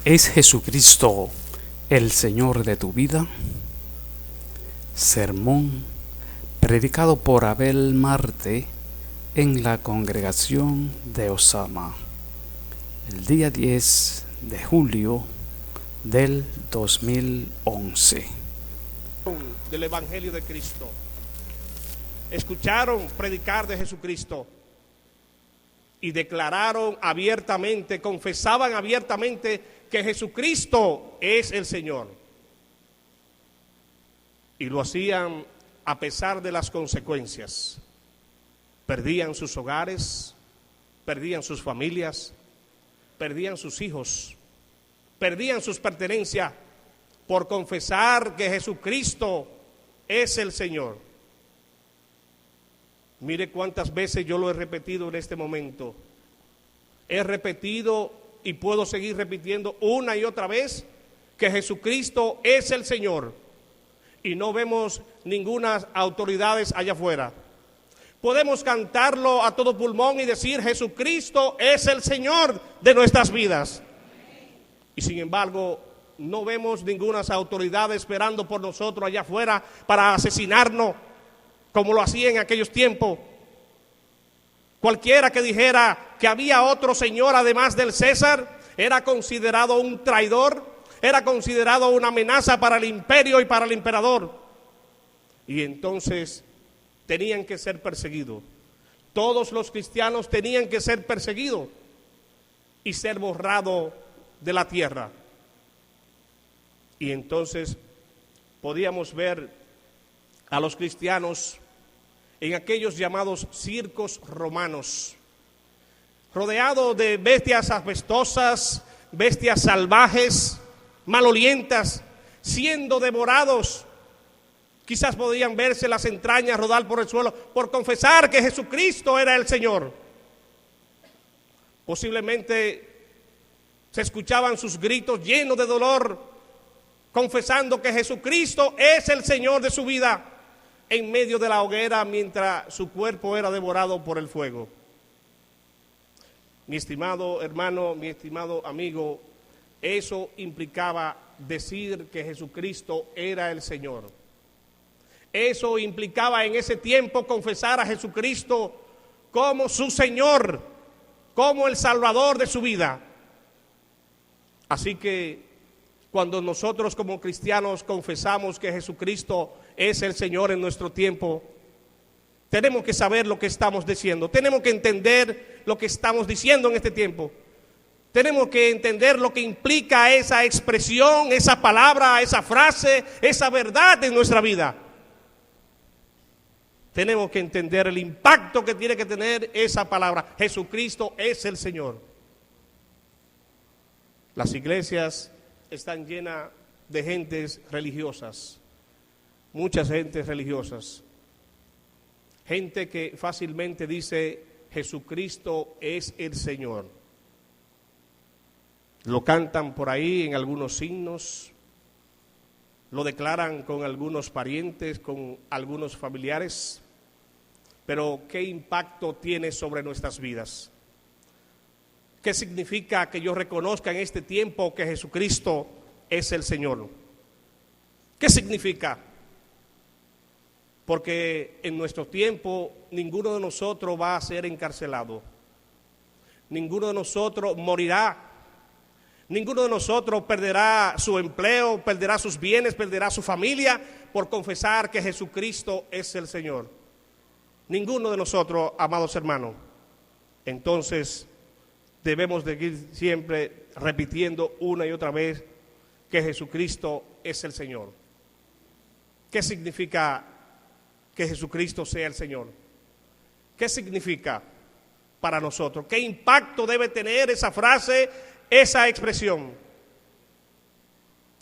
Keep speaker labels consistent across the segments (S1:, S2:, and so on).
S1: ¿Es Jesucristo el Señor de tu vida? Sermón predicado por Abel Marte en la congregación de Osama, el día 10 de julio del 2011.
S2: Del Evangelio de Cristo. Escucharon predicar de Jesucristo y declararon abiertamente, confesaban abiertamente que Jesucristo es el Señor. Y lo hacían a pesar de las consecuencias. Perdían sus hogares, perdían sus familias, perdían sus hijos, perdían sus pertenencias por confesar que Jesucristo es el Señor. Mire cuántas veces yo lo he repetido en este momento. He repetido y puedo seguir repitiendo una y otra vez que Jesucristo es el Señor. Y no vemos ninguna autoridades allá afuera. Podemos cantarlo a todo pulmón y decir Jesucristo es el Señor de nuestras vidas. Y sin embargo, no vemos ninguna autoridad esperando por nosotros allá afuera para asesinarnos, como lo hacía en aquellos tiempos. Cualquiera que dijera que había otro señor además del César, era considerado un traidor, era considerado una amenaza para el imperio y para el emperador. Y entonces tenían que ser perseguidos. Todos los cristianos tenían que ser perseguidos y ser borrados de la tierra. Y entonces podíamos ver a los cristianos en aquellos llamados circos romanos, rodeados de bestias apestosas, bestias salvajes, malolientas, siendo devorados. Quizás podían verse las entrañas rodar por el suelo por confesar que Jesucristo era el Señor. Posiblemente se escuchaban sus gritos llenos de dolor, confesando que Jesucristo es el Señor de su vida, en medio de la hoguera mientras su cuerpo era devorado por el fuego. Mi estimado hermano, mi estimado amigo, eso implicaba decir que Jesucristo era el Señor. Eso implicaba en ese tiempo confesar a Jesucristo como su Señor, como el Salvador de su vida. Así que cuando nosotros como cristianos confesamos que Jesucristo es el Señor en nuestro tiempo, tenemos que saber lo que estamos diciendo, tenemos que entender lo que estamos diciendo en este tiempo, tenemos que entender lo que implica esa expresión, esa palabra, esa frase, esa verdad en nuestra vida. Tenemos que entender el impacto que tiene que tener esa palabra. Jesucristo es el Señor. Las iglesias están llenas de gentes religiosas, muchas gentes religiosas, gente que fácilmente dice Jesucristo es el Señor. Lo cantan por ahí en algunos himnos, lo declaran con algunos parientes, con algunos familiares, pero ¿qué impacto tiene sobre nuestras vidas? ¿Qué significa que yo reconozca en este tiempo que Jesucristo es el Señor? ¿Qué significa? Porque en nuestro tiempo ninguno de nosotros va a ser encarcelado. Ninguno de nosotros morirá. Ninguno de nosotros perderá su empleo, perderá sus bienes, perderá su familia por confesar que Jesucristo es el Señor. Ninguno de nosotros, amados hermanos. Entonces debemos de ir siempre repitiendo una y otra vez que Jesucristo es el Señor. ¿Qué significa que Jesucristo sea el Señor? ¿Qué significa para nosotros? ¿Qué impacto debe tener esa frase, esa expresión?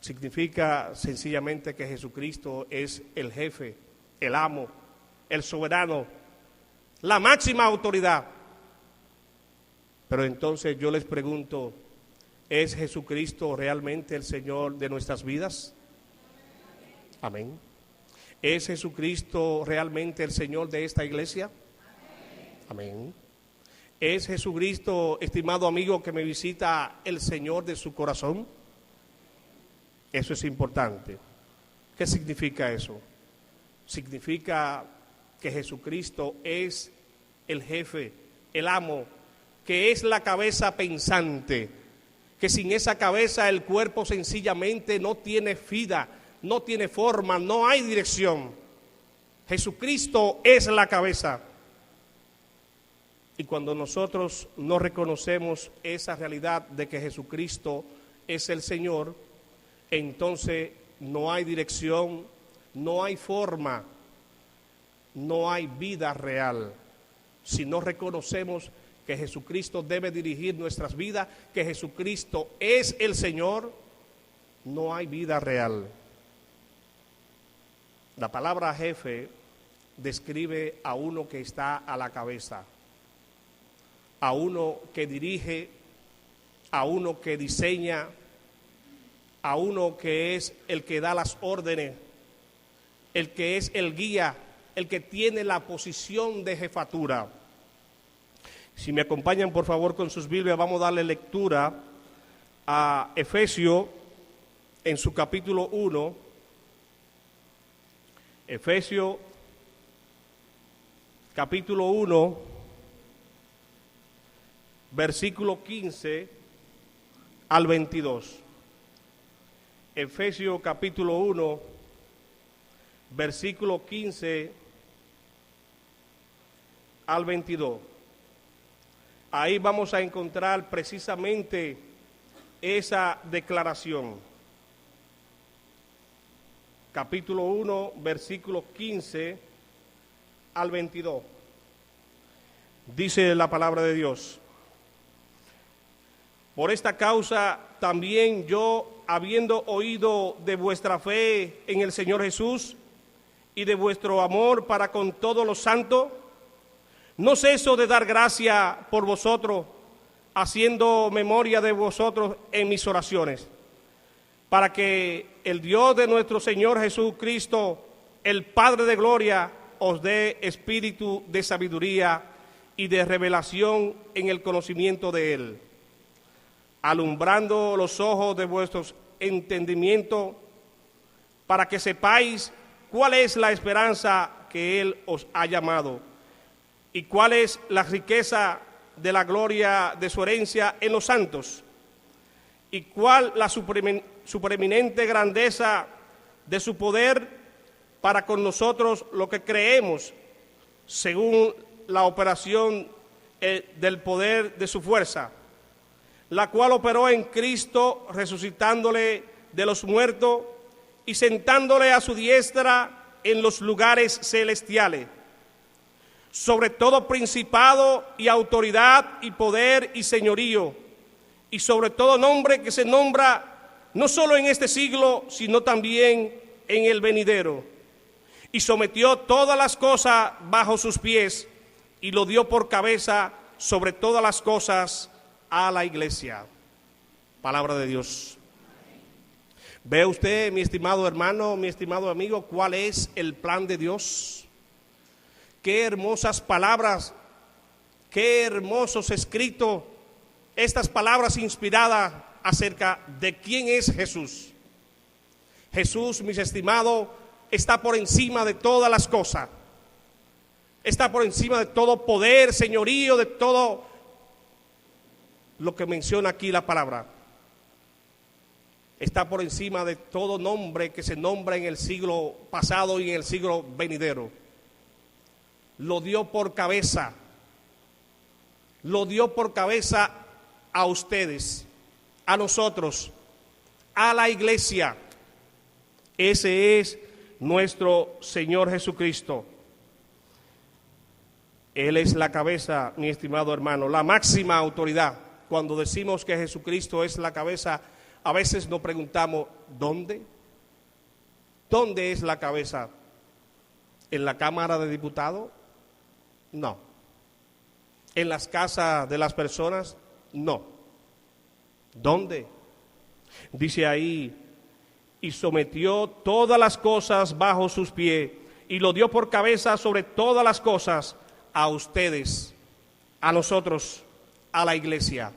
S2: Significa sencillamente que Jesucristo es el jefe, el amo, el soberano, la máxima autoridad. Pero entonces yo les pregunto, ¿es Jesucristo realmente el Señor de nuestras vidas? Amén. ¿Es Jesucristo realmente el Señor de esta iglesia? Amén. ¿Es Jesucristo, estimado amigo, que me visita, el Señor de su corazón? Eso es importante. ¿Qué significa eso? Significa que Jesucristo es el jefe, el amo, que es la cabeza pensante, que sin esa cabeza el cuerpo sencillamente no tiene vida, no tiene forma, no hay dirección. Jesucristo es la cabeza. Y cuando nosotros no reconocemos esa realidad de que Jesucristo es el Señor, entonces no hay dirección, no hay forma, no hay vida real. Si no reconocemos que Jesucristo debe dirigir nuestras vidas, que Jesucristo es el Señor, no hay vida real. La palabra jefe describe a uno que está a la cabeza, a uno que dirige, a uno que diseña, a uno que es el que da las órdenes, el que es el guía, el que tiene la posición de jefatura. Si me acompañan por favor con sus Biblias, vamos a darle lectura a Efesios en su capítulo 1. Efesios capítulo 1, versículo 15 al 22. Efesios capítulo 1, versículo 15 al 22. Ahí vamos a encontrar precisamente esa declaración. Capítulo 1, versículo 15 al 22. Dice la palabra de Dios: por esta causa también yo, habiendo oído de vuestra fe en el Señor Jesús y de vuestro amor para con todos los santos, no ceso de dar gracia por vosotros, haciendo memoria de vosotros en mis oraciones, para que el Dios de nuestro Señor Jesucristo, el Padre de gloria, os dé espíritu de sabiduría y de revelación en el conocimiento de Él, alumbrando los ojos de vuestros entendimientos, para que sepáis cuál es la esperanza que Él os ha llamado, y cuál es la riqueza de la gloria de su herencia en los santos, y cuál la supereminente grandeza de su poder para con nosotros lo que creemos, según la operación del poder de su fuerza, la cual operó en Cristo, resucitándole de los muertos y sentándole a su diestra en los lugares celestiales, sobre todo principado y autoridad y poder y señorío, y sobre todo nombre que se nombra no solo en este siglo, sino también en el venidero. Y sometió todas las cosas bajo sus pies, y lo dio por cabeza sobre todas las cosas a la iglesia. Palabra de Dios. ¿Ve usted, mi estimado hermano, mi estimado amigo, cuál es el plan de Dios? Qué hermosas palabras, qué hermosos escritos, estas palabras inspiradas acerca de quién es Jesús. Jesús, mis estimados, está por encima de todas las cosas. Está por encima de todo poder, señorío, de todo lo que menciona aquí la palabra. Está por encima de todo nombre que se nombra en el siglo pasado y en el siglo venidero. Lo dio por cabeza. Lo dio por cabeza a ustedes, a nosotros, a la iglesia. Ese es nuestro Señor Jesucristo. Él es la cabeza, mi estimado hermano, la máxima autoridad. Cuando decimos que Jesucristo es la cabeza, a veces nos preguntamos, ¿dónde? ¿Dónde es la cabeza? ¿En la Cámara de Diputados? No. ¿En las casas de las personas? No. ¿Dónde? Dice ahí, y sometió todas las cosas bajo sus pies, y lo dio por cabeza sobre todas las cosas a ustedes. a nosotros, a la iglesia.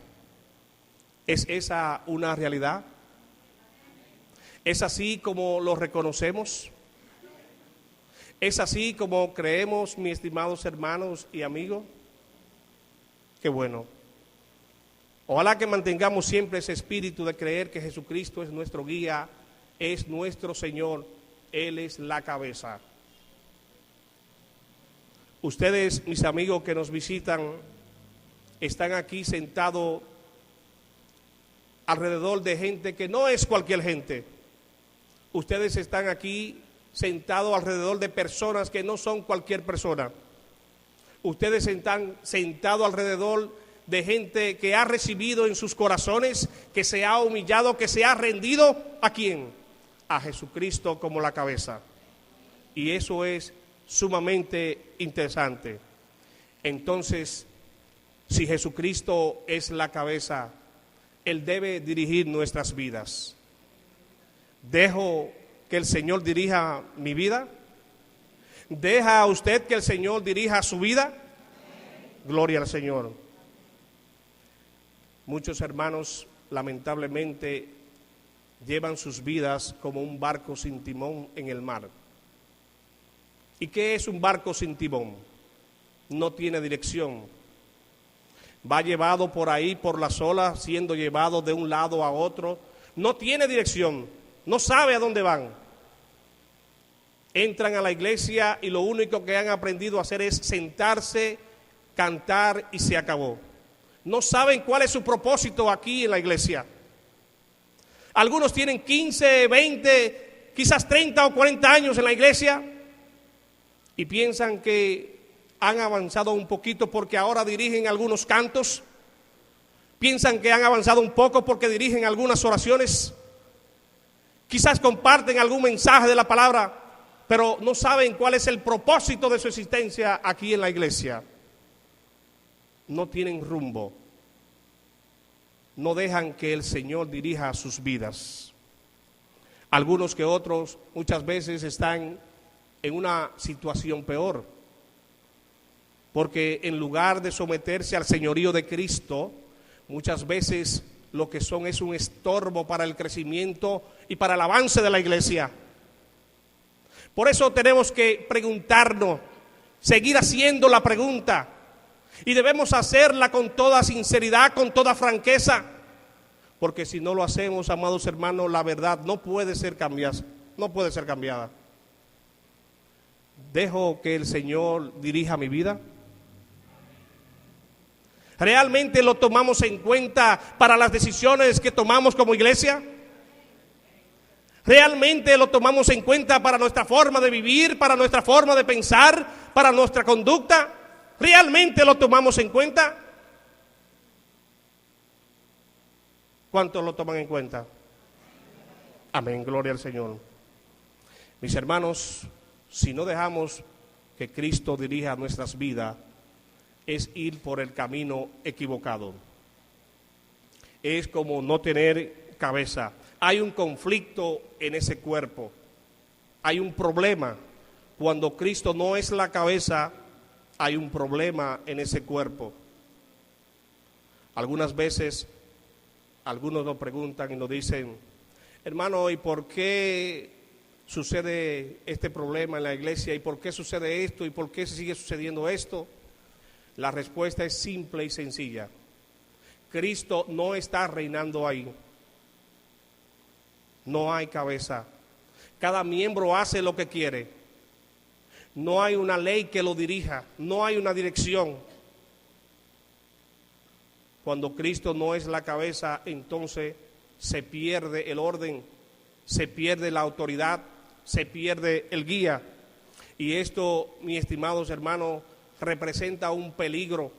S2: ¿Es esa una realidad? ¿Es así como lo reconocemos? ¿Es así como creemos, mis estimados hermanos y amigos? Qué bueno. Ojalá que mantengamos siempre ese espíritu de creer que Jesucristo es nuestro guía, es nuestro Señor, Él es la cabeza. Ustedes, mis amigos que nos visitan, están aquí sentados alrededor de gente que no es cualquier gente. Ustedes están aquí sentados alrededor de personas que no son cualquier persona. Ustedes están sentados alrededor de gente que ha recibido en sus corazones, que se ha humillado, que se ha rendido, ¿a quién? A Jesucristo como la cabeza. Y eso es sumamente interesante. Entonces, si Jesucristo es la cabeza, Él debe dirigir nuestras vidas. ¿Dejo que el Señor dirija mi vida? ¿Deja usted que el Señor dirija su vida? Gloria al Señor. Muchos hermanos, lamentablemente, llevan sus vidas como un barco sin timón en el mar. ¿Y qué es un barco sin timón? No tiene dirección. Va llevado por ahí, por las olas, siendo llevado de un lado a otro. No tiene dirección, no sabe a dónde van. Entran a la iglesia y lo único que han aprendido a hacer es sentarse, cantar y se acabó. No saben cuál es su propósito aquí en la iglesia. Algunos tienen 15, 20, quizás 30 o 40 años en la iglesia y piensan que han avanzado un poquito porque ahora dirigen algunos cantos. Piensan que han avanzado un poco porque dirigen algunas oraciones. Quizás comparten algún mensaje de la palabra, pero no saben cuál es el propósito de su existencia aquí en la iglesia. No tienen rumbo. No dejan que el Señor dirija sus vidas. Algunos que otros muchas veces están en una situación peor, porque en lugar de someterse al señorío de Cristo, muchas veces lo que son es un estorbo para el crecimiento y para el avance de la iglesia. Por eso tenemos que preguntarnos, seguir haciendo la pregunta, y debemos hacerla con toda sinceridad, con toda franqueza, porque si no lo hacemos, amados hermanos, la verdad no puede ser cambiada, no puede ser cambiada. ¿Dejo que el Señor dirija mi vida? ¿Realmente lo tomamos en cuenta para las decisiones que tomamos como iglesia? ¿Realmente lo tomamos en cuenta para nuestra forma de vivir, para nuestra forma de pensar, para nuestra conducta? ¿Realmente lo tomamos en cuenta? ¿Cuántos lo toman en cuenta? Amén, gloria al Señor. Mis hermanos, si no dejamos que Cristo dirija nuestras vidas, es ir por el camino equivocado. Es como no tener cabeza. Hay un conflicto en ese cuerpo. Hay un problema. Cuando Cristo no es la cabeza, hay un problema en ese cuerpo. Algunas veces, algunos nos preguntan y nos dicen, hermano, ¿y por qué sucede este problema en la iglesia? ¿Y por qué sucede esto? ¿Y por qué sigue sucediendo esto? La respuesta es simple y sencilla. Cristo no está reinando ahí. No hay cabeza. Cada miembro hace lo que quiere. No hay una ley que lo dirija. No hay una dirección. Cuando Cristo no es la cabeza, entonces se pierde el orden, se pierde la autoridad, se pierde el guía. Y esto, mis estimados hermanos, representa un peligro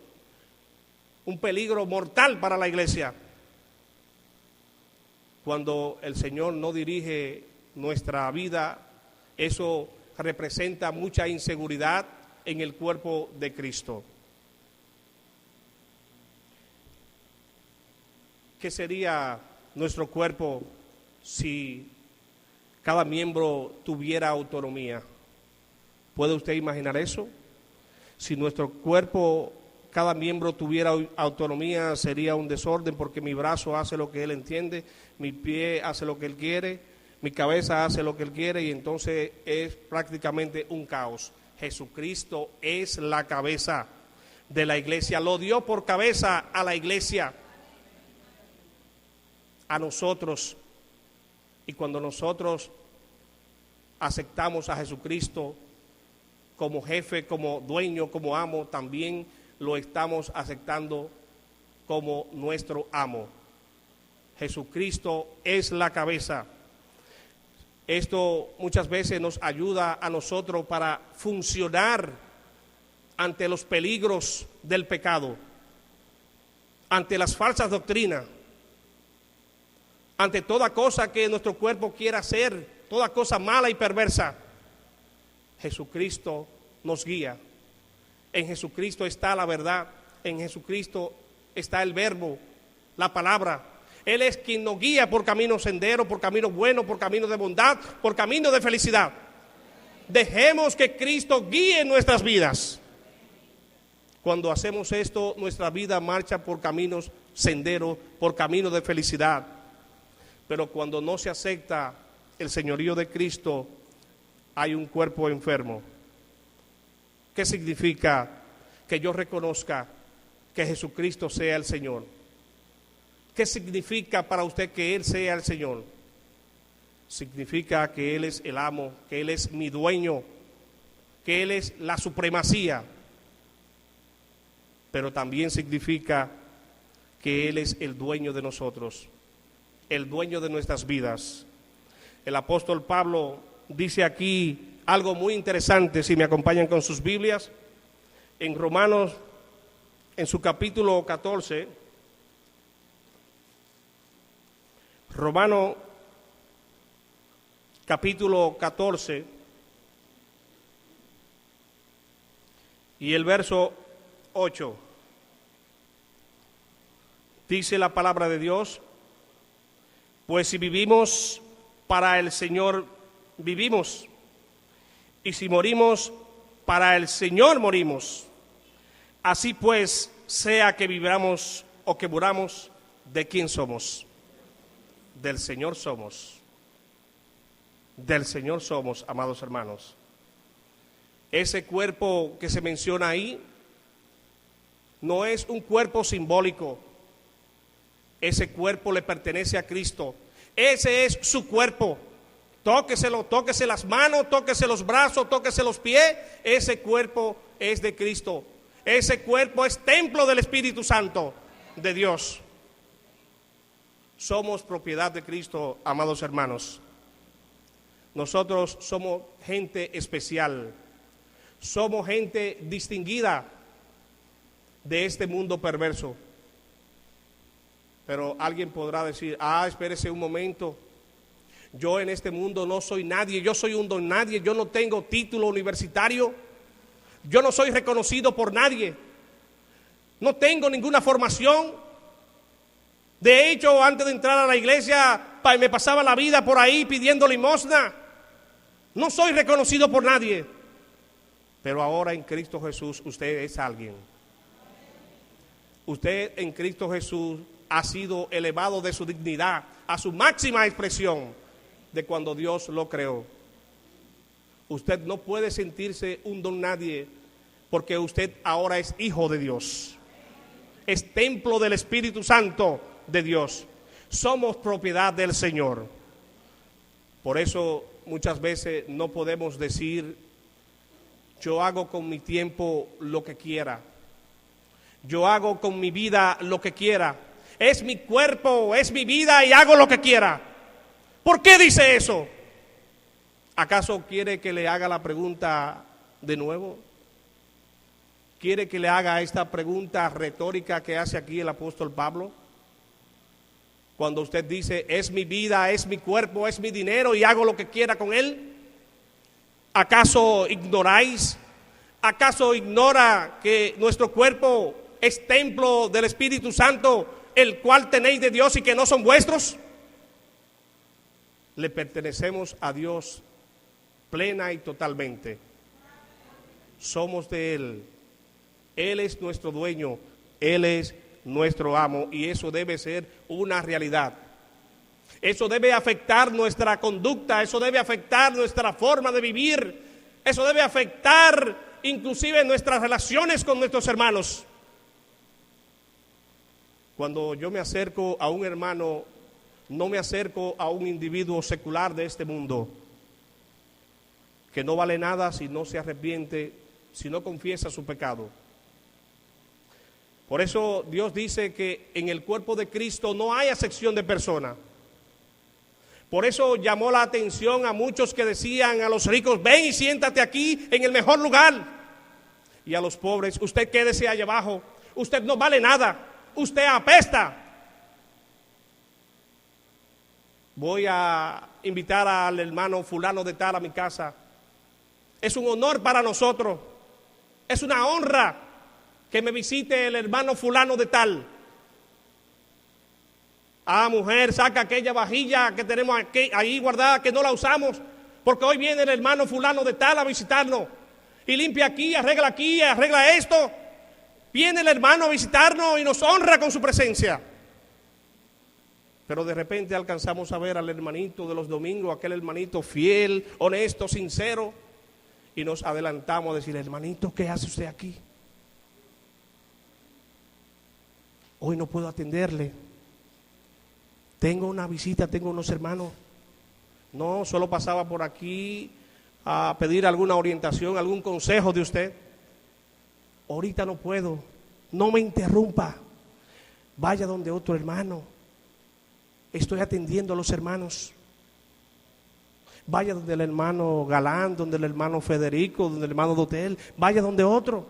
S2: mortal para la iglesia. Cuando el Señor no dirige nuestra vida, eso representa mucha inseguridad en el cuerpo de Cristo. ¿Qué sería nuestro cuerpo si cada miembro tuviera autonomía? ¿Puede usted imaginar eso? Si nuestro cuerpo cada miembro tuviera autonomía, sería un desorden, porque mi brazo hace lo que él entiende, mi pie hace lo que él quiere, mi cabeza hace lo que él quiere, y entonces es prácticamente un caos. Jesucristo es la cabeza de la iglesia, lo dio por cabeza a la iglesia, a nosotros, y cuando nosotros aceptamos a Jesucristo como jefe, como dueño, como amo, también lo estamos aceptando como nuestro amo. Jesucristo es la cabeza. Esto muchas veces nos ayuda a nosotros para funcionar ante los peligros del pecado, ante las falsas doctrinas, ante toda cosa que nuestro cuerpo quiera hacer, toda cosa mala y perversa. Jesucristo nos guía. En Jesucristo está la verdad, en Jesucristo está el verbo, la palabra. Él es quien nos guía por caminos senderos, por caminos buenos, por caminos de bondad, por caminos de felicidad. Dejemos que Cristo guíe nuestras vidas. Cuando hacemos esto, nuestra vida marcha por caminos senderos, por caminos de felicidad. Pero cuando no se acepta el señorío de Cristo, hay un cuerpo enfermo. ¿Qué significa que yo reconozca que Jesucristo sea el Señor? ¿Qué significa para usted que Él sea el Señor? Significa que Él es el amo, que Él es mi dueño, que Él es la supremacía. Pero también significa que Él es el dueño de nosotros, el dueño de nuestras vidas. El apóstol Pablo dice aquí algo muy interesante, si me acompañan con sus Biblias, en Romanos, en su capítulo 14, Romanos capítulo 14 y el verso 8, dice la palabra de Dios: pues si vivimos, para el Señor vivimos, y si morimos, para el Señor morimos. Así pues, sea que vivamos o que muramos, ¿de quién somos? Del Señor somos. Del Señor somos, amados hermanos. Ese cuerpo que se menciona ahí no es un cuerpo simbólico. Ese cuerpo le pertenece a Cristo. Ese es su cuerpo. Tóqueselo, tóquese las manos, tóquese los brazos, tóquese los pies. Ese cuerpo es de Cristo. Ese cuerpo es templo del Espíritu Santo de Dios. Somos propiedad de Cristo, amados hermanos. Nosotros somos gente especial. Somos gente distinguida de este mundo perverso. Pero alguien podrá decir: espérese un momento. Yo en este mundo no soy nadie, yo soy un don nadie, yo no tengo título universitario, yo no soy reconocido por nadie, no tengo ninguna formación. De hecho, antes de entrar a la iglesia, me pasaba la vida por ahí pidiendo limosna. No soy reconocido por nadie. Pero ahora en Cristo Jesús usted es alguien. Usted en Cristo Jesús ha sido elevado de su dignidad a su máxima expresión de cuando Dios lo creó. Usted no puede sentirse un don nadie, porque usted ahora es hijo de Dios. Es templo del Espíritu Santo de Dios. Somos propiedad del Señor. Por eso muchas veces no podemos decir: yo hago con mi tiempo lo que quiera, yo hago con mi vida lo que quiera, es mi cuerpo, es mi vida y hago lo que quiera. ¿Por qué dice eso? ¿Acaso quiere que le haga la pregunta de nuevo? ¿Quiere que le haga esta pregunta retórica que hace aquí el apóstol Pablo? Cuando usted dice: es mi vida, es mi cuerpo, es mi dinero y hago lo que quiera con él. ¿Acaso ignoráis? ¿Acaso ignora que nuestro cuerpo es templo del Espíritu Santo, el cual tenéis de Dios y que no son vuestros? Le pertenecemos a Dios plena y totalmente. Somos de Él. Él es nuestro dueño, Él es nuestro amo, y eso debe ser una realidad. Eso debe afectar nuestra conducta, eso debe afectar nuestra forma de vivir, eso debe afectar inclusive nuestras relaciones con nuestros hermanos. Cuando yo me acerco a un hermano, no me acerco a un individuo secular de este mundo, que no vale nada si no se arrepiente, si no confiesa su pecado. Por eso Dios dice que en el cuerpo de Cristo no hay acepción de persona. Por eso llamó la atención a muchos que decían a los ricos: ven y siéntate aquí en el mejor lugar. Y a los pobres: usted quédese allá abajo, usted no vale nada, usted apesta. Voy a invitar al hermano fulano de tal a mi casa. Es un honor para nosotros, es una honra que me visite el hermano fulano de tal. Ah, mujer, saca aquella vajilla que tenemos aquí, ahí guardada, que no la usamos, porque hoy viene el hermano fulano de tal a visitarnos. Y limpia aquí, arregla esto. Viene el hermano a visitarnos y nos honra con su presencia. Pero de repente alcanzamos a ver al hermanito de los domingos, aquel hermanito fiel, honesto, sincero, y nos adelantamos a decir: hermanito, ¿qué hace usted aquí? Hoy no puedo atenderle. Tengo una visita, tengo unos hermanos. No, solo pasaba por aquí a pedir alguna orientación, algún consejo de usted. Ahorita no puedo, no me interrumpa. Vaya donde otro hermano. Estoy atendiendo a los hermanos. Vaya donde el hermano Galán, donde el hermano Federico, donde el hermano Dotel. Vaya donde otro.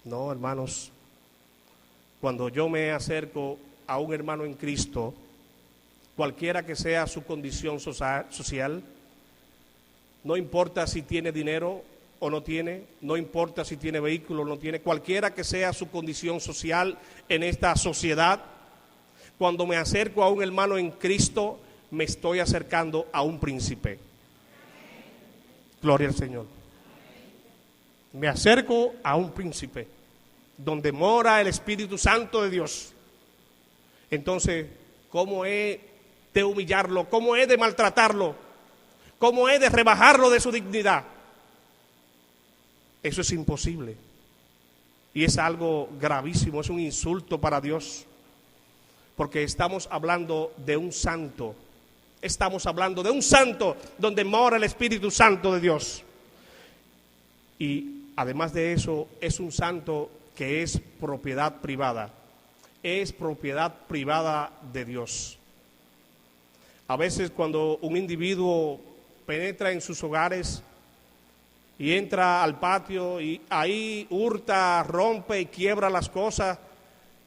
S2: No, hermanos, cuando yo me acerco a un hermano en Cristo, cualquiera que sea su condición social, no importa si tiene dinero o no tiene, no importa si tiene vehículo o no tiene, cualquiera que sea su condición social en esta sociedad, cuando me acerco a un hermano en Cristo, me estoy acercando a un príncipe. Gloria al Señor. Me acerco a un príncipe, donde mora el Espíritu Santo de Dios. Entonces, ¿cómo he de humillarlo? ¿Cómo he de maltratarlo? ¿Cómo he de rebajarlo de su dignidad? Eso es imposible. Y es algo gravísimo, es un insulto para Dios. Porque estamos hablando de un santo. Estamos hablando de un santo donde mora el Espíritu Santo de Dios. Y además de eso, es un santo que es propiedad privada. Es propiedad privada de Dios. A veces cuando un individuo penetra en sus hogares y entra al patio y ahí hurta, rompe y quiebra las cosas,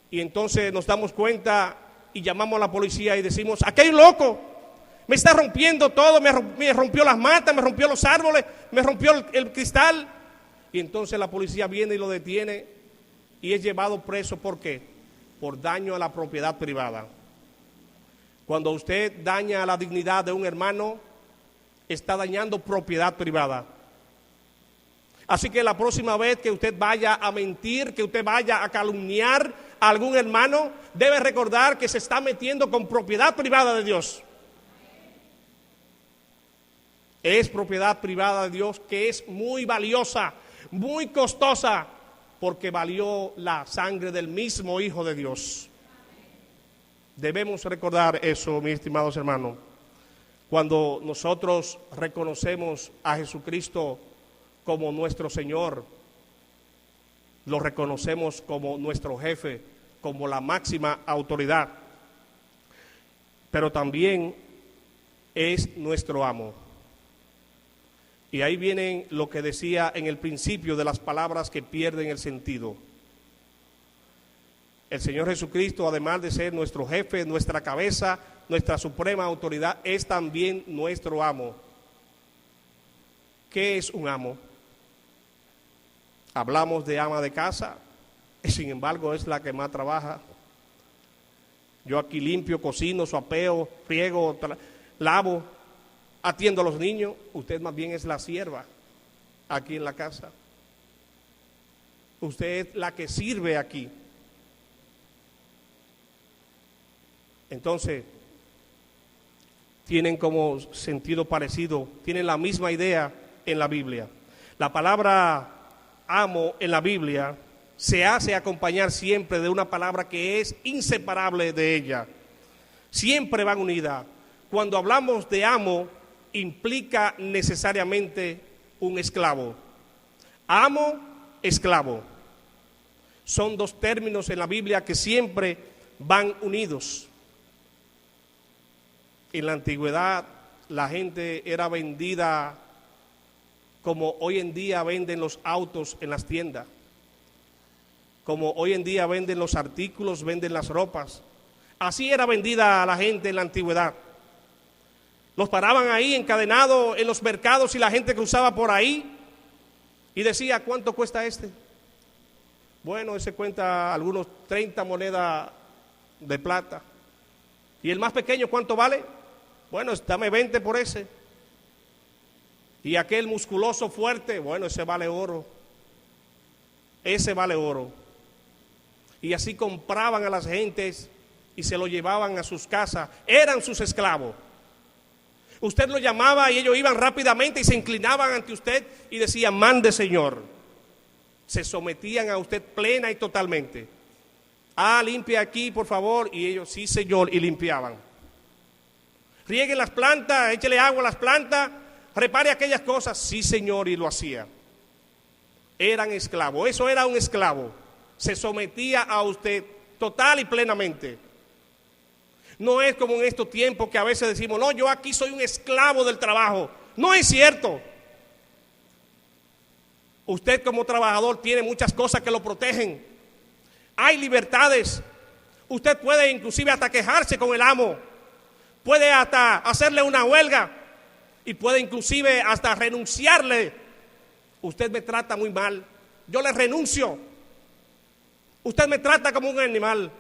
S2: y entonces nos damos cuenta y llamamos a la policía y decimos: aquí hay un loco, me está rompiendo todo, me rompió las matas, me rompió los árboles, me rompió el cristal. Y entonces la policía viene y lo detiene y es llevado preso. ¿Por qué? Por daño a la propiedad privada. Cuando usted daña la dignidad de un hermano, está dañando propiedad privada. Así que la próxima vez que usted vaya a mentir, que usted vaya a calumniar a algún hermano, debe recordar que se está metiendo con propiedad privada de Dios. Es propiedad privada de Dios, que es muy valiosa, muy costosa, porque valió la sangre del mismo Hijo de Dios. Debemos recordar eso, mis estimados hermanos. Cuando nosotros reconocemos a Jesucristo como nuestro Señor, lo reconocemos como nuestro jefe, como la máxima autoridad, pero también es nuestro amo. Y ahí viene lo que decía en el principio de las palabras que pierden el sentido. El Señor Jesucristo, además de ser nuestro jefe, nuestra cabeza, nuestra suprema autoridad, es también nuestro amo. ¿Qué es un amo? Hablamos de ama de casa, sin embargo es la que más trabaja. Yo aquí limpio, cocino, suapeo, friego, lavo, atiendo a los niños. Usted más bien es la sierva aquí en la casa. Usted es la que sirve aquí. Entonces, tienen como sentido parecido, tienen la misma idea en la Biblia. La palabra amo en la Biblia se hace acompañar siempre de una palabra que es inseparable de ella. Siempre van unidas. Cuando hablamos de amo, implica necesariamente un esclavo. Amo, esclavo. Son dos términos en la Biblia que siempre van unidos. En la antigüedad la gente era vendida como hoy en día venden los autos en las tiendas, como hoy en día venden los artículos, venden las ropas. Así era vendida a la gente en la antigüedad. Los paraban ahí encadenados en los mercados y la gente cruzaba por ahí y decía, ¿cuánto cuesta este? Bueno, ese cuenta algunos 30 monedas de plata. ¿Y el más pequeño cuánto vale? Bueno, dame 20 por ese. Y aquel musculoso fuerte, bueno, ese vale oro. Ese vale oro. Y así compraban a las gentes y se lo llevaban a sus casas. Eran sus esclavos. Usted lo llamaba y ellos iban rápidamente y se inclinaban ante usted y decían, mande Señor. Se sometían a usted plena y totalmente. Limpia aquí por favor. Y ellos, sí Señor, y limpiaban. Riegue las plantas, échele agua a las plantas, repare aquellas cosas, sí Señor, y lo hacía. Eran esclavos, eso era un esclavo, se sometía a usted total y plenamente. No es como en estos tiempos que a veces decimos, no, yo aquí soy un esclavo del trabajo. No es cierto. Usted como trabajador tiene muchas cosas que lo protegen. Hay libertades. Usted puede inclusive hasta quejarse con el amo. Puede hasta hacerle una huelga y puede inclusive hasta renunciarle. Usted me trata muy mal, yo le renuncio. Usted me trata como un animal.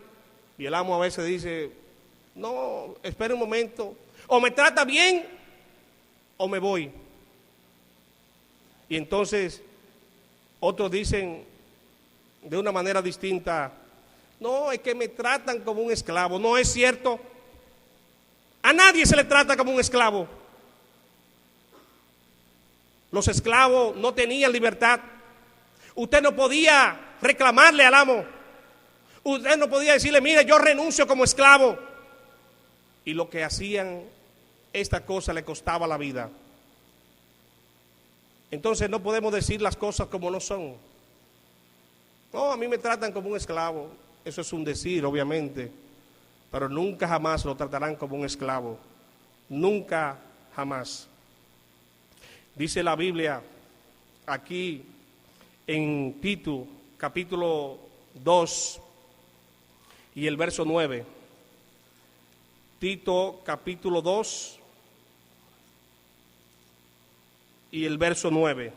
S2: Y el amo a veces dice, no, espere un momento. O me trata bien o me voy. Y entonces otros dicen de una manera distinta, no, es que me tratan como un esclavo. No es cierto. A nadie se le trata como un esclavo. Los esclavos no tenían libertad. Usted no podía reclamarle al amo. Usted no podía decirle, mire, yo renuncio como esclavo. Y lo que hacían, esta cosa le costaba la vida. Entonces no podemos decir las cosas como no son. No, a mí me tratan como un esclavo. Eso es un decir, obviamente. Pero nunca jamás lo tratarán como un esclavo. Nunca jamás. Dice la Biblia aquí en Tito, capítulo 2 y el verso 9. Tito, capítulo 2 y el verso 9.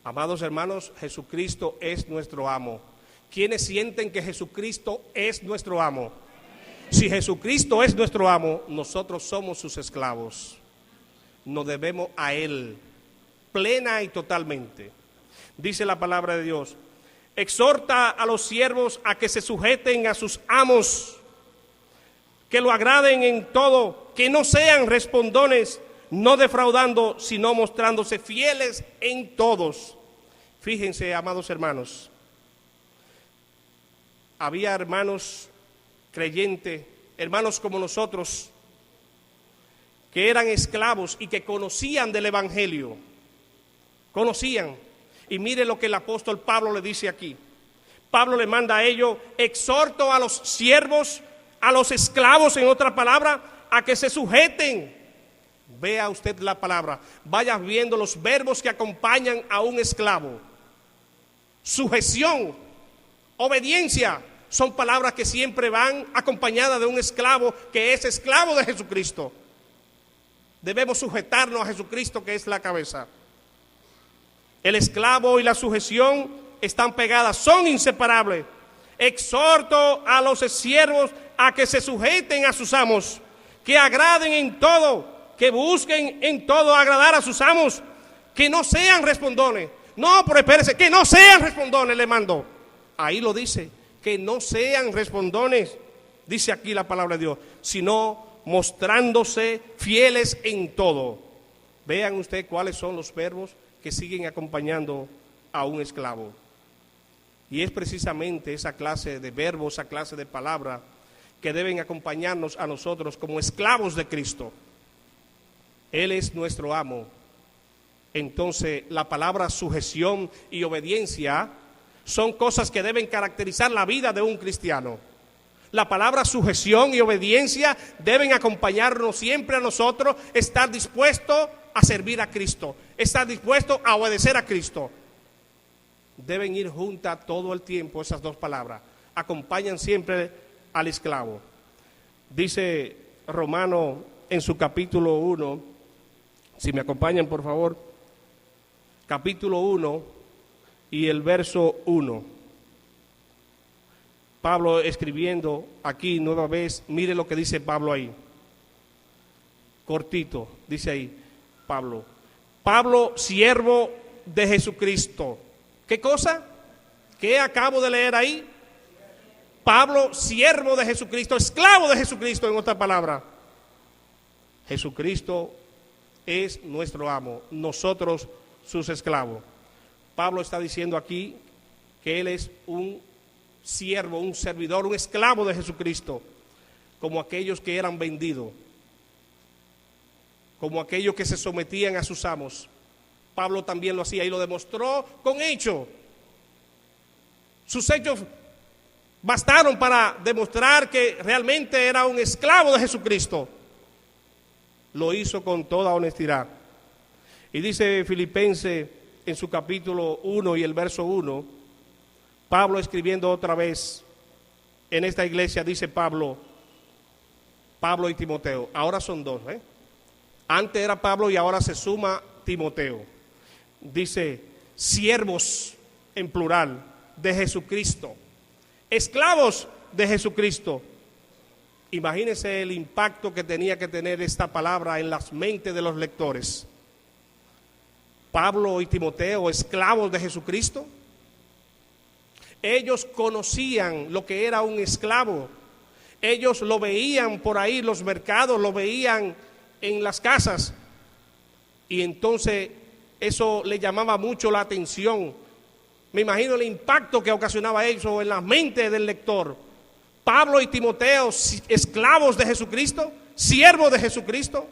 S2: Amados hermanos, Jesucristo es nuestro amo. ¿Quiénes sienten que Jesucristo es nuestro amo? Si Jesucristo es nuestro amo, nosotros somos sus esclavos. Nos debemos a Él, plena y totalmente. Dice la palabra de Dios, exhorta a los siervos a que se sujeten a sus amos, que lo agraden en todo, que no sean respondones, no defraudando, sino mostrándose fieles en todos. Fíjense, amados hermanos, había hermanos creyentes, hermanos como nosotros, que eran esclavos y que conocían del Evangelio, conocían. Y mire lo que el apóstol Pablo le dice aquí. Pablo le manda a ellos, exhorto a los siervos, a los esclavos, en otra palabra, a que se sujeten. Vea usted la palabra, vaya viendo los verbos que acompañan a un esclavo. Sujeción, obediencia, son palabras que siempre van acompañadas de un esclavo que es esclavo de Jesucristo. Debemos sujetarnos a Jesucristo, que es la cabeza. El esclavo y la sujeción están pegadas, son inseparables. Exhorto a los siervos a que se sujeten a sus amos, que agraden en todo, que busquen en todo agradar a sus amos, que no sean respondones. No, pero espérese, que no sean respondones, le mando. Ahí lo dice, que no sean respondones, dice aquí la palabra de Dios, sino mostrándose fieles en todo. Vean ustedes cuáles son los verbos que siguen acompañando a un esclavo. Y es precisamente esa clase de verbos, esa clase de palabra que deben acompañarnos a nosotros como esclavos de Cristo. Él es nuestro amo. Entonces, la palabra sujeción y obediencia son cosas que deben caracterizar la vida de un cristiano. La palabra sujeción y obediencia deben acompañarnos siempre a nosotros, estar dispuesto a servir a Cristo, estar dispuesto a obedecer a Cristo. Deben ir juntas todo el tiempo esas dos palabras. Acompañan siempre al esclavo. Dice Romano en su capítulo 1, si me acompañan por favor, capítulo 1 y el verso 1. Pablo escribiendo aquí nueva vez, mire lo que dice Pablo ahí. Cortito, dice ahí Pablo. Pablo, siervo de Jesucristo. ¿Qué cosa? ¿Qué acabo de leer ahí? Pablo, siervo de Jesucristo, esclavo de Jesucristo, en otra palabra. Jesucristo es nuestro amo, nosotros sus esclavos. Pablo está diciendo aquí que él es un siervo, un servidor, un esclavo de Jesucristo, como aquellos que eran vendidos, como aquellos que se sometían a sus amos. Pablo también lo hacía y lo demostró con hechos. Sus hechos bastaron para demostrar que realmente era un esclavo de Jesucristo. Lo hizo con toda honestidad. Y dice Filipenses en su capítulo 1 y el verso 1, Pablo escribiendo otra vez en esta iglesia, dice Pablo y Timoteo, ahora son dos, antes era Pablo y ahora se suma Timoteo. Dice, siervos en plural de Jesucristo, esclavos de Jesucristo. Imagínense el impacto que tenía que tener esta palabra en las mentes de los lectores. Pablo y Timoteo, esclavos de Jesucristo. Ellos conocían lo que era un esclavo. Ellos lo veían por ahí, los mercados, lo veían en las casas. Y entonces eso le llamaba mucho la atención. Me imagino el impacto que ocasionaba eso en la mente del lector. Pablo y Timoteo, esclavos de Jesucristo, siervos de Jesucristo,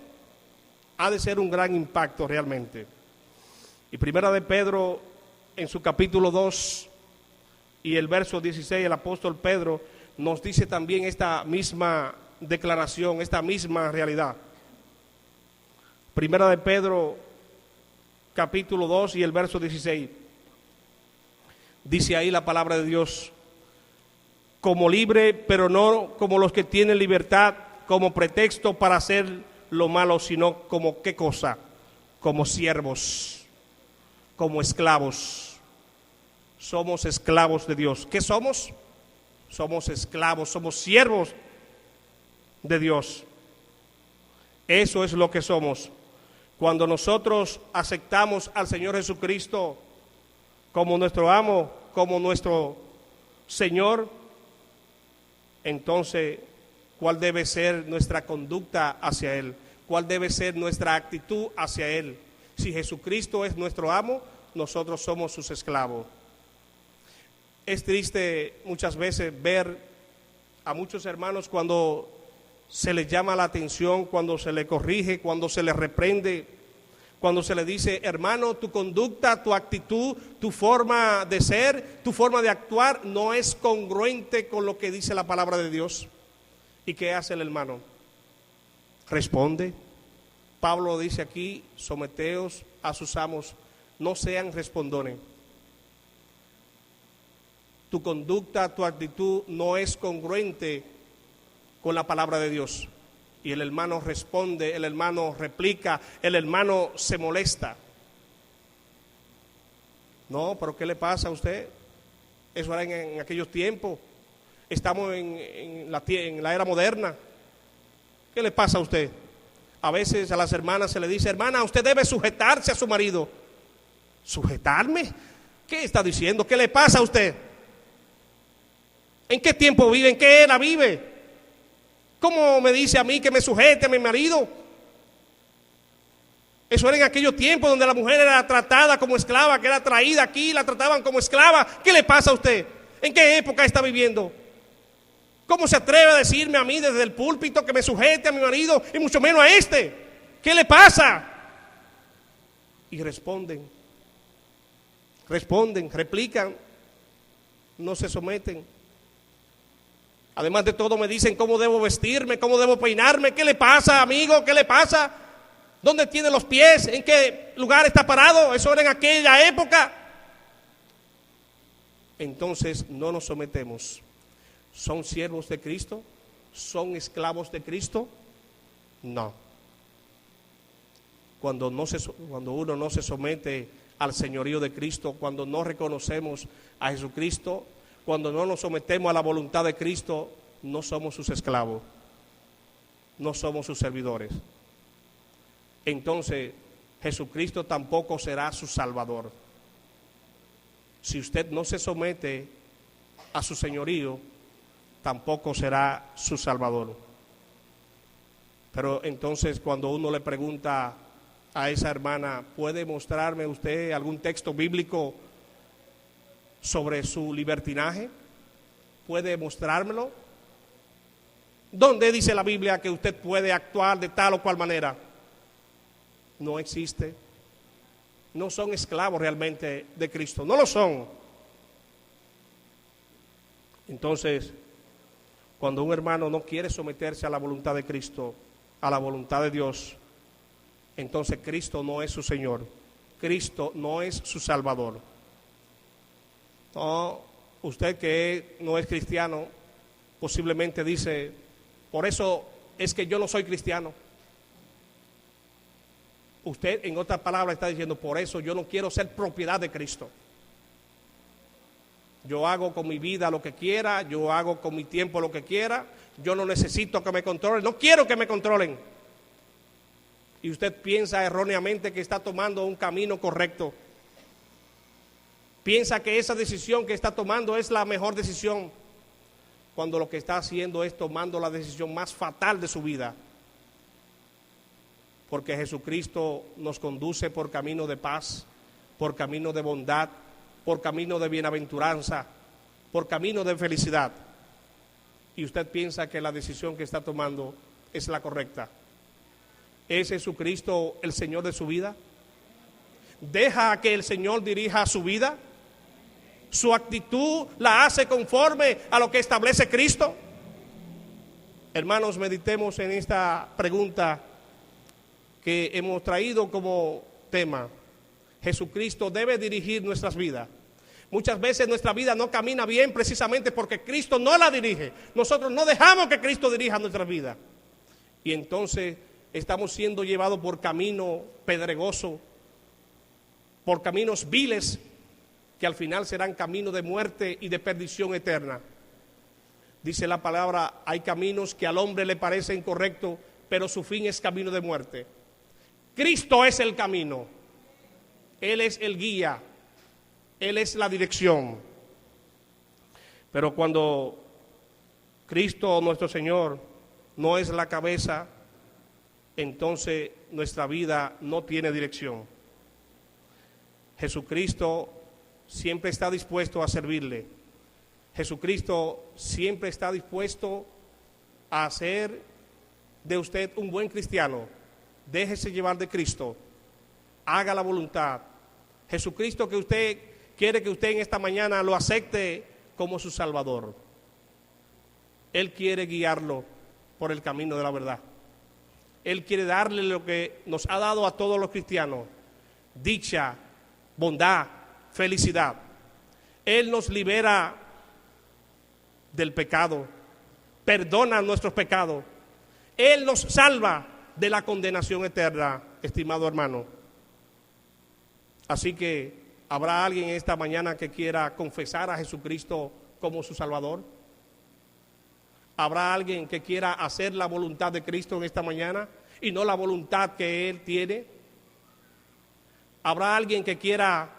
S2: ha de ser un gran impacto realmente. Y primera de Pedro, en su capítulo 2 y el verso 16, el apóstol Pedro nos dice también esta misma declaración, esta misma realidad. Primera de Pedro, capítulo 2 y el verso 16. Dice ahí la palabra de Dios: como libre, pero no como los que tienen libertad como pretexto para hacer lo malo, sino como ¿qué cosa? Como siervos, como esclavos. Somos esclavos de Dios. ¿Qué somos? Somos esclavos, somos siervos de Dios. Eso es lo que somos. Cuando nosotros aceptamos al Señor Jesucristo como nuestro amo, como nuestro Señor, entonces, ¿cuál debe ser nuestra conducta hacia Él? ¿Cuál debe ser nuestra actitud hacia Él? Si Jesucristo es nuestro amo, nosotros somos sus esclavos. Es triste muchas veces ver a muchos hermanos cuando se les llama la atención, cuando se les corrige, cuando se les reprende, cuando se les dice, hermano, tu conducta, tu actitud, tu forma de ser, tu forma de actuar no es congruente con lo que dice la palabra de Dios. ¿Y qué hace el hermano? Responde. Pablo dice aquí, someteos a sus amos, no sean respondones. Tu conducta, tu actitud no es congruente con la palabra de Dios. Y el hermano responde, el hermano replica, el hermano se molesta. No, pero ¿qué le pasa a usted? Eso era en aquellos tiempos. Estamos en la era moderna. ¿Qué le pasa a usted? A veces a las hermanas se le dice: hermana, usted debe sujetarse a su marido. ¿Sujetarme? ¿Qué está diciendo? ¿Qué le pasa a usted? ¿En qué tiempo vive? ¿En qué era vive? ¿Cómo me dice a mí que me sujete a mi marido? Eso era en aquellos tiempos donde la mujer era tratada como esclava, que era traída aquí, la trataban como esclava. ¿Qué le pasa a usted? ¿En qué época está viviendo? ¿Cómo se atreve a decirme a mí desde el púlpito que me sujete a mi marido y mucho menos a este? ¿Qué le pasa? Y responden, replican, no se someten. Además de todo me dicen cómo debo vestirme, cómo debo peinarme. ¿Qué le pasa, amigo? ¿Qué le pasa? ¿Dónde tiene los pies? ¿En qué lugar está parado? Eso era en aquella época. Entonces no nos sometemos. ¿Son siervos de Cristo? ¿Son esclavos de Cristo? No. Cuando uno no se somete al señorío de Cristo, cuando no reconocemos a Jesucristo, cuando no nos sometemos a la voluntad de Cristo, no somos sus esclavos, no somos sus servidores. Entonces, Jesucristo tampoco será su Salvador. Si usted no se somete a su señorío, tampoco será su Salvador. Pero entonces, cuando uno le pregunta a esa hermana: ¿puede mostrarme usted algún texto bíblico sobre su libertinaje? ¿Puede mostrármelo? ¿Dónde dice la Biblia que usted puede actuar de tal o cual manera? No existe. No son esclavos realmente de Cristo, no lo son. Entonces, cuando un hermano no quiere someterse a la voluntad de Cristo, a la voluntad de Dios, entonces Cristo no es su Señor, Cristo no es su Salvador. No, usted que no es cristiano, posiblemente dice: por eso es que yo no soy cristiano. Usted, en otras palabras, está diciendo: por eso yo no quiero ser propiedad de Cristo. Yo hago con mi vida lo que quiera, yo hago con mi tiempo lo que quiera, yo no necesito que me controlen, no quiero que me controlen. Y usted piensa erróneamente que está tomando un camino correcto. Piensa que esa decisión que está tomando es la mejor decisión, cuando lo que está haciendo es tomando la decisión más fatal de su vida. Porque Jesucristo nos conduce por camino de paz, por camino de bondad, por camino de bienaventuranza, por camino de felicidad. Y usted piensa que la decisión que está tomando es la correcta. ¿Es Jesucristo el Señor de su vida? ¿Deja que el Señor dirija su vida? ¿Su actitud la hace conforme a lo que establece Cristo? Hermanos, meditemos en esta pregunta que hemos traído como tema. Jesucristo debe dirigir nuestras vidas. Muchas veces nuestra vida no camina bien precisamente porque Cristo no la dirige. Nosotros no dejamos que Cristo dirija nuestra vida. Y entonces estamos siendo llevados por camino pedregoso, por caminos viles, que al final serán caminos de muerte y de perdición eterna. Dice la palabra: hay caminos que al hombre le parecen correctos, pero su fin es camino de muerte. Cristo es el camino, Él es el guía, Él es la dirección. Pero cuando Cristo, nuestro Señor, no es la cabeza, entonces nuestra vida no tiene dirección. Jesucristo siempre está dispuesto a servirle. Jesucristo siempre está dispuesto a hacer de usted un buen cristiano. Déjese llevar de Cristo, haga la voluntad. Jesucristo que usted quiere que usted en esta mañana lo acepte como su Salvador. Él quiere guiarlo por el camino de la verdad. Él quiere darle lo que nos ha dado a todos los cristianos: dicha, bondad, felicidad. Él nos libera del pecado, perdona nuestros pecados. Él nos salva de la condenación eterna, estimado hermano. Así que, ¿habrá alguien esta mañana que quiera confesar a Jesucristo como su Salvador? ¿Habrá alguien que quiera hacer la voluntad de Cristo en esta mañana? y no la voluntad que Él tiene? ¿Habrá alguien que quiera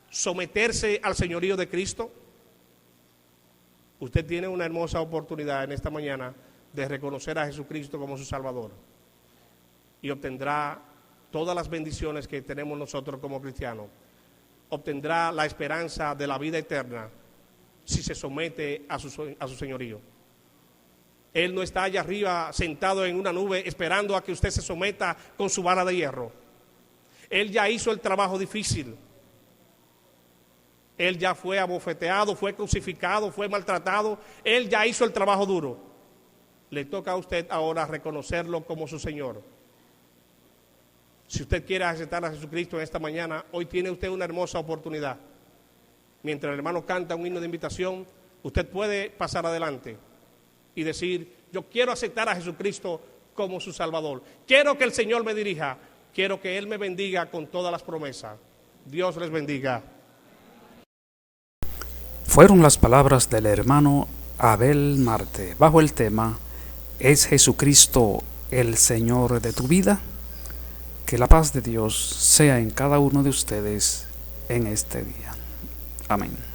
S2: someterse al señorío de Cristo? Usted tiene una hermosa oportunidad en esta mañana de reconocer a Jesucristo como su Salvador y obtendrá todas las bendiciones que tenemos nosotros como cristianos. Obtendrá la esperanza de la vida eterna si se somete a su señorío. Él no está allá arriba sentado en una nube esperando a que usted se someta con su vara de hierro. Él ya hizo el trabajo difícil. Él ya fue abofeteado, fue crucificado, fue maltratado. Él ya hizo el trabajo duro. Le toca a usted ahora reconocerlo como su Señor. Si usted quiere aceptar a Jesucristo en esta mañana, hoy tiene usted una hermosa oportunidad. Mientras el hermano canta un himno de invitación, usted puede pasar adelante y decir: yo quiero aceptar a Jesucristo como su Salvador. Quiero que el Señor me dirija. Quiero que Él me bendiga con todas las promesas. Dios les bendiga.
S1: Fueron las palabras del hermano Abel Marte bajo el tema ¿Es Jesucristo el Señor de tu vida? Que la paz de Dios sea en cada uno de ustedes en este día. Amén.